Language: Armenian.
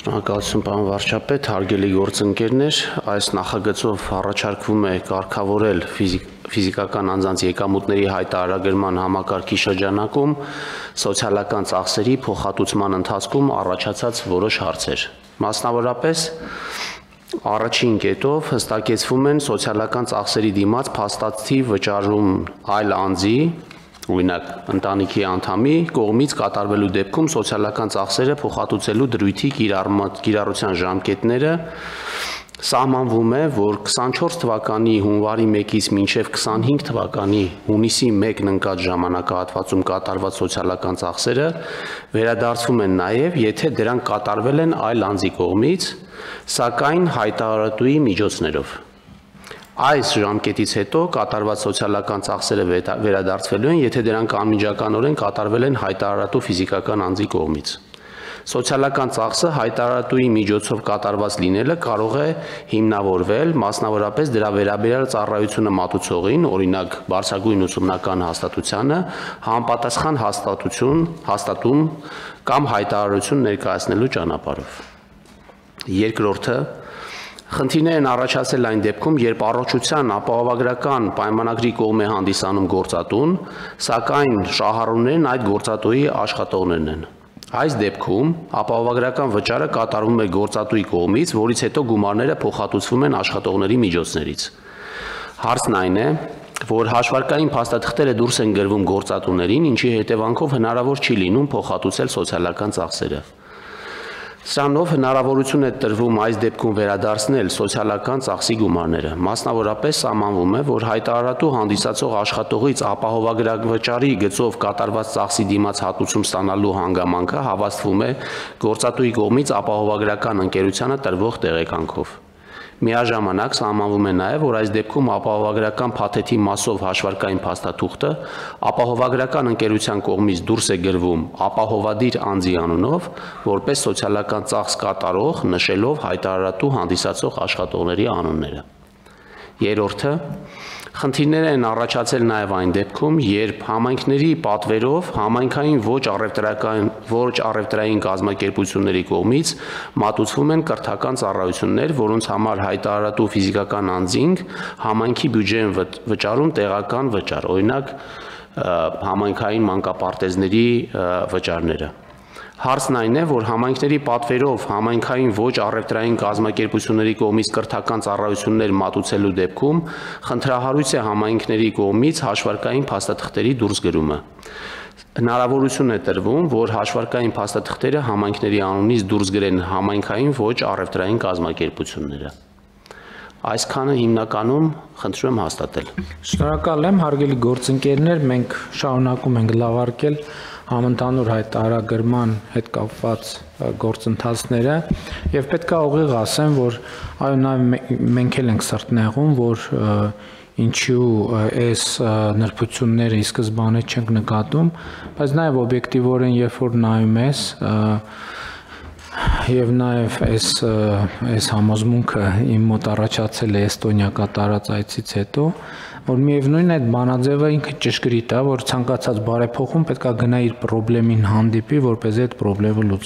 Շնորհակալություն պարոն վարչապետ, հարգելի գործընկերներ, այս նախագծով առաջարկվում է կարգավորել ֆիզիկական անձանց եկամուտների հայտարարագրման համակարգի շրջանակում սոցիալական ծախսերի փոխհատուցման ընթացքում առաջացած որոշ հարցեր։ Մասնավորապես, առաջին կետով հստակեցվում են սոցիալական ծախսերի դիմաց փաստացի վճարում այլ անձի, օրինակ ընտանիքի անդամի կողմից կատարվելու դեպքում սոցիալական ծախսերը փոխհատուցելու դրույթի կիրառության ժամկետները սահմանվում է, որ 24 թվականի հունվարի 1-ից մինչև 25 թվականի հունիսի 1-ն ընկած ժամանակահատվածում կատարված սոցիալական ծախսերը վերադարձվում են նաև, եթե դրանք կատարվել են այլ անձի կողմից, սակայն հայտարարատուի միջոցներով։ Այս ժամկետից հետո կատարված սոցիալական ծախսերը վերադարձվելու են, եթե դրանք անմիջականորեն կատարվել են հայտարարատու ֆիզիկական անձի կողմից։ Սոցիալական ծախսը հայտարարատուի միջոցով կատարված լինելը կարող է հիմնավորվել, մասնավորապես դրա վերաբերյալ ծառայությունը մատուցողին, օրինակ բարձրագույն ուսումնական հաստատությանը, համապատասխան հաստատում կամ հայտարարություն ներկայացնելու ճանապարհով։ Երկրորդը խնդիրներ են առաջացել այն դեպքում, երբ առողջության ապահովագրական պայմանագրի կողմ է հանդիսանում գործատուն, սակայն շահառուներն այդ գործատուի աշխատողներն են։ Այս դեպքում ապահովագրական վճարը կատարվում է գործատուի կողմից, որից հետո գումարները փոխհատուցվում են աշխատողների միջոցներից։ Հարցն այն է, որ հաշվարկային փաստաթղթերը դուրս են գրվում գործատուներին, ինչի հետևանքով հնարավոր չի լինում փոխհատուցել սոցիալական ծախսերը։ Սրանով հնարավորություն է տրվում այս դեպքում վերադարձնել սոցիալական ծախսի գումարները։ Մասնավորապես սահմանվում է, որ հայտարարատու հանդիսացող աշխատողից ապահովագրավճարի գծով կատարված ծախսի դիմաց հատուցում ստանալու հանգամանքը հավաստվում է գործատուի կողմից ապահովագրական ընկերությանը տրվող տեղեկանքով։ Միաժամանակ սահմանվում է նաև, որ այս դեպքում ապահովագրական փաթեթի մասով հաշվարկային փաստաթուղթը ապահովագրական ընկերության կողմից դուրս է գրվում ապահովադիր անձի անունով, որպես սոցիալական ծախս կատարող, նշելով հայտարարատու հանդիսացող աշխատողների անունները։ Երրորդը խնդիրներ են առաջացել նաև այն դեպքում, երբ համայնքների պատվերով համայնքային ոչ առևտրային կազմակերպությունների կողմից մատուցվում են կրթական ծառայություններ, որոնց համար հայտարարատու ֆիզիկական անձինք համայնքի բյուջե են վճարում տեղական վճար, օրինակ համայնքային մանկապարտեզների վճարները։ Հարցն այն է, որ համայնքների պատվերով համայնքային ոչ առևտրային կազմակերպությունների կողմից կրթական ծառայություններ մատուցելու դեպքում խնդրահարույց է համայնքների կողմից հաշվարկային փաստաթղթերի դուրսգրումը։ Հնարավորություն է տրվում, որ հաշվարկային փաստաթղթերը համայնքների անունից դուրս գրեն համայնքային ոչ առևտրային կազմակերպությունները։ Այսքանը հիմնականում խնդրում եմ հաստատել։ Շնորհակալ եմ, հարգելի գործընկերներ, մենք շարունակում ենք լավարկել համընդհանուր հայտարարագրման հետ կապված գործընթացները եւ պետք է ուղիղ ասեմ, որ այո, նաեւ մենք էլ ենք սրտնեղում, որ ինչու այս նրբությունները ի սկզբանե չենք նկատում, բայց նաեւ օբյեկտիվորեն երբ որ նայում ես եւ նաեւ այս համոզմունքը իմ մոտ առաջացել է Էստոնիա կատարած այցից հետո, որ միևնույն է այդ բանաձևը ինքը ճշգրիտ է, որ ցանկացած բարեփոխում պետք է գնա իր խնդրին հանդիպի, որպեսզի այդ խնդրը լուծի։